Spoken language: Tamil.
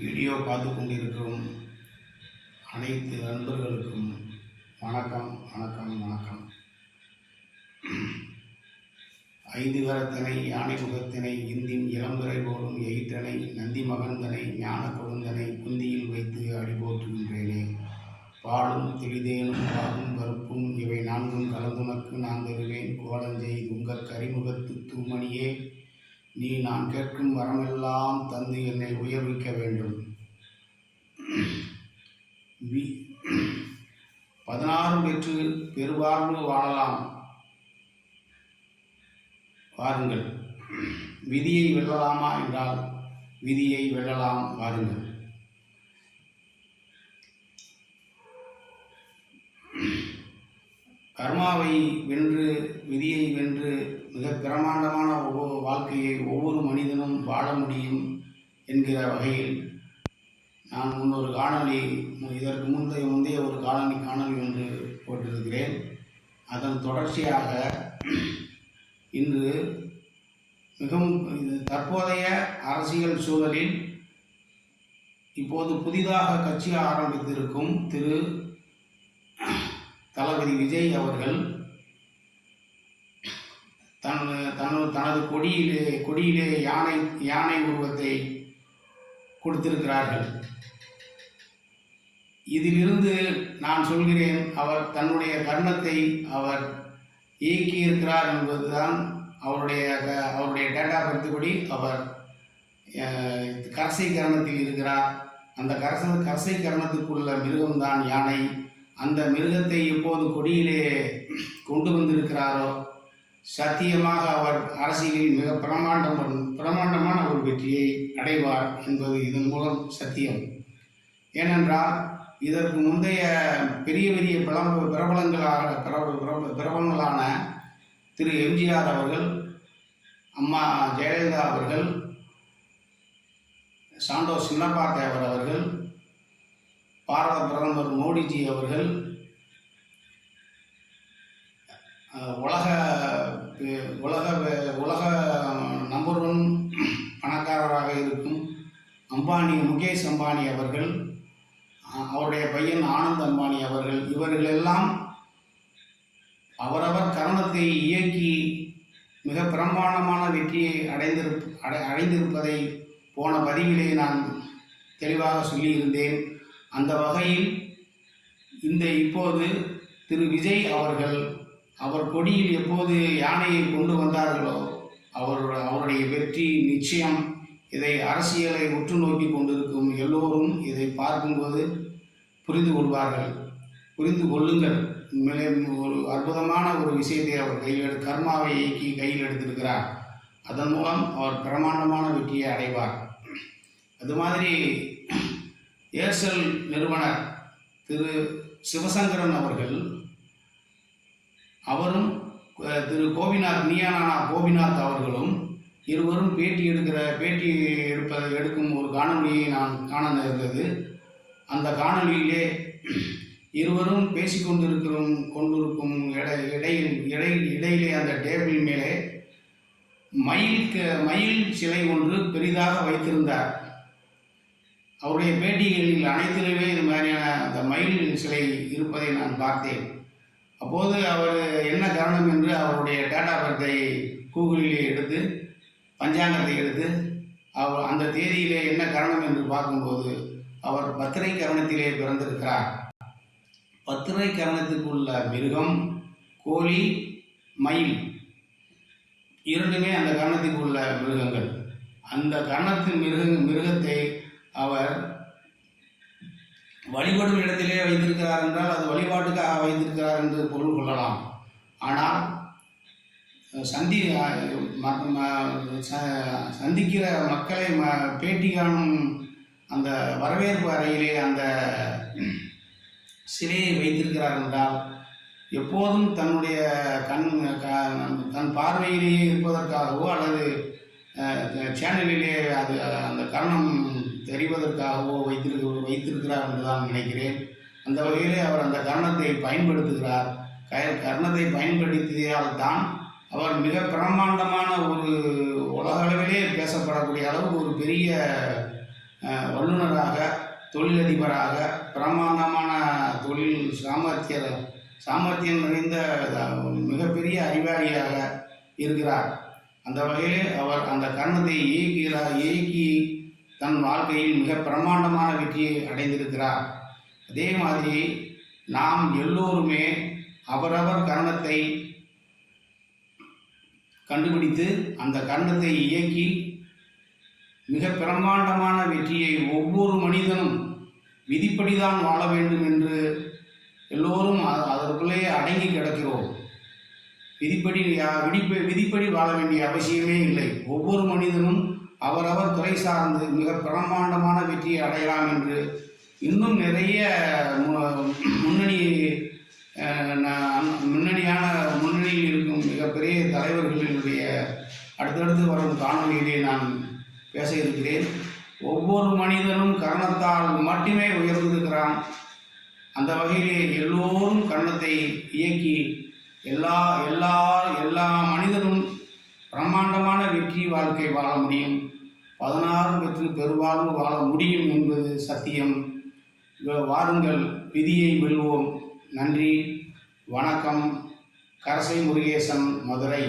வீடியோ பார்த்து கொண்டிருக்கும் அனைத்து நண்பர்களுக்கும் வணக்கம் வணக்கம் வணக்கம். 5 கரத்தனை யானை முகத்தினை இந்தின் இளம்பரை போலும் எயிற்றனை நந்தி மகந்தனை ஞான கொழுந்தனை குந்தியில் வைத்து அடி போற்றுகின்றேனே. பாலும் தெளிதேனும் பாலும் கருப்பும் இவை 4ம் கலந்துனக்கு நான் தருவேன். கோலஞ்செய் உங்கள் கரிமுகத்து தூமணியே, நீ நான் கேட்கும் வரமெல்லாம் தந்து என்னை உயர்விக்க வேண்டும். 16 பெற்று பெருவாழ்வு வாழலாம் வாருங்கள். விதியை வெல்லலாமா என்றால் விதியை வெல்லலாம் வாருங்கள். கர்மாவை வென்று விதியை வென்று மிக பிரமாண்டமான வாழ்க்கையை ஒவ்வொரு மனிதனும் வாழ முடியும் என்கிற வகையில் நான் முன்னொரு காணொளி, இதற்கு முந்தைய ஒரு காணொளி ஒன்று போட்டிருக்கிறேன். அதன் தொடர்ச்சியாக இன்று மிகவும் தற்போதைய அரசியல் சூழலில் இப்போது புதிதாக கட்சி ஆரம்பித்திருக்கும் திரு தளபதி விஜய் அவர்கள் தனது கொடியிலே யானை உருவத்தை கொடுத்திருக்கிறார்கள். இதிலிருந்து நான் சொல்கிறேன், அவர் தன்னுடைய கர்ணத்தை அவர் இயக்கியிருக்கிறார் என்பதுதான். அவருடைய டேட்டா பற்றி அவர் கரசை கரணத்தில் இருக்கிறார். அந்த கரசை கரணத்துக்குள்ள மிருகம்தான் யானை. அந்த மிருகத்தை எப்போது கொடியிலே கொண்டு வந்திருக்கிறாரோ, சத்தியமாக அவர் அரசியலில் மிக பிரமாண்டமான ஒரு வெற்றியை அடைவார் என்பது இதன் மூலம் சத்தியம். ஏனென்றால் இதற்கு முந்தைய பெரிய பெரிய பிரபலங்களான திரு எம்ஜிஆர் அவர்கள், அம்மா ஜெயலலிதா அவர்கள், சாண்டோ சின்னப்பா தேவர் அவர்கள், பாரத பிரதமர் மோடிஜி அவர்கள், உலக நம்பர் 1 பணக்காரராக இருக்கும் முகேஷ் அம்பானி அவர்கள், அவருடைய பையன் ஆனந்த் அம்பானி அவர்கள், இவர்களெல்லாம் அவரவர் கரணத்தை இயக்கி மிக பிரமாண்டமான வெற்றியை அடைந்திருப்பதை போன பதிவிலே நான் தெளிவாக சொல்லியிருந்தேன். அந்த வகையில் இப்போது திரு விஜய் அவர்கள் அவர் கொடியில் எப்போது யானையை கொண்டு வந்தார்களோ, அவருடைய வெற்றி நிச்சயம். இதை அரசியலை உற்று நோக்கி கொண்டிருக்கும் எல்லோரும் இதை பார்க்கும்போது புரிந்து கொள்ளுங்கள். உண்மையிலே ஒரு அற்புதமான ஒரு விஷயத்தை அவர் கர்மாவை இயக்கி கையில் எடுத்திருக்கிறார். அதன் மூலம் அவர் பிரமாண்டமான வெற்றியை அடைவார். அது மாதிரி ஏர்செல் நிறுவனர் திரு சிவசங்கரன் அவர்கள், அவரும் திரு கோபிநாத் அவர்களும் இருவரும் பேட்டி எடுக்கும் ஒரு காணொலியை நான் காண நேர்ந்தது. அந்த காணொலியிலே இருவரும் கொண்டிருக்கும் இடையிலே அந்த டேபிள் மேலே மயில் சிலை ஒன்று பெரிதாக வைத்திருந்தார். அவருடைய பேட்டிகளில் அனைத்திலுமே இது மாதிரியான அந்த மயில் சிலை இருப்பதை நான் பார்த்தேன். அப்போது அவர் என்ன காரணம் என்று அவருடைய டேட்டா பர்த்தை கூகுளிலே எடுத்து பஞ்சாங்கத்தை எடுத்து அந்த தேதியிலே என்ன காரணம் என்று பார்க்கும்போது அவர் பத்திரை கரணத்திலே பிறந்திருக்கிறார். பத்திரை கரணத்துக்குள்ள மிருகம், கோழி, மயில் இரண்டுமே அந்த கரணத்துக்குள்ள மிருகங்கள். அந்த கரணத்தின் மிருகத்தை அவர் வழிபடும் இடத்திலே வைத்திருக்கிறார் என்றால் அது வழிபாட்டுக்காக வைத்திருக்கிறார் என்று பொருள் கொள்ளலாம். ஆனால் சந்திக்கிற மக்களை பேட்டி காணும் அந்த வரவேற்பு அறையிலே அந்த சிலையை வைத்திருக்கிறார் என்றால் எப்போதும் தன்னுடைய தன் பார்வையிலேயே இருப்பதற்காகவோ அல்லது சேனலிலே அந்த கர்ணம் தெரிவதற்காகவோ வைத்திருக்கிறார் என்று தான் நினைக்கிறேன். அந்த வகையிலே அவர் அந்த கர்ணத்தை பயன்படுத்துகிறார். கர்ணத்தை பயன்படுத்தியதால் தான் அவர் மிக பிரம்மாண்டமான ஒரு உலகளவிலே பேசப்படக்கூடிய அளவுக்கு ஒரு பெரிய வல்லுநராக, தொழிலதிபராக, பிரம்மாண்டமான தொழில் சாமர்த்தியம் நிறைந்த மிகப்பெரிய அறிவாளியாக இருக்கிறார். அந்த வகையில் அவர் அந்த கர்ணத்தை இயக்கி தன் வாழ்க்கையில் மிக பிரம்மாண்டமான வெற்றியை அடைந்திருக்கிறார். அதே மாதிரி நாம் எல்லோருமே அவரவர் கர்ணத்தை கண்டுபிடித்து அந்த கர்ணத்தை இயக்கி மிக பிரம்மாண்டமான வெற்றியை ஒவ்வொரு மனிதனும் விதிப்படிதான் வாழ வேண்டும் என்று எல்லோரும் அதற்குள்ளே அடங்கி கிடக்கிறோம். விதிப்படி வாழ வேண்டிய அவசியமே இல்லை. ஒவ்வொரு மனிதனும் அவரவர் துறை சார்ந்து மிக பிரம்மாண்டமான வெற்றியை அடையலாம் என்று இன்னும் நிறைய முன்னணியில் இருக்கும் மிகப்பெரிய தலைவர்களினுடைய அடுத்தடுத்து வரும் காணொலியிலே நான் பேச இருக்கிறேன். ஒவ்வொரு மனிதனும் கர்ணத்தால் மட்டுமே உயர்ந்திருக்கிறான். அந்த வகையிலே எல்லோரும் கர்ணத்தை இயக்கி எல்லா மனிதனும் பிரம்மாண்டமான வெற்றி வாழ்க்கை வாழ முடியும். 16 பெற்று பெருவாழ்வு வாழ முடியும் என்பது சத்தியம். வாருங்கள், விதியை வெல்வோம். நன்றி, வணக்கம். கரசை முருகேசன், மதுரை.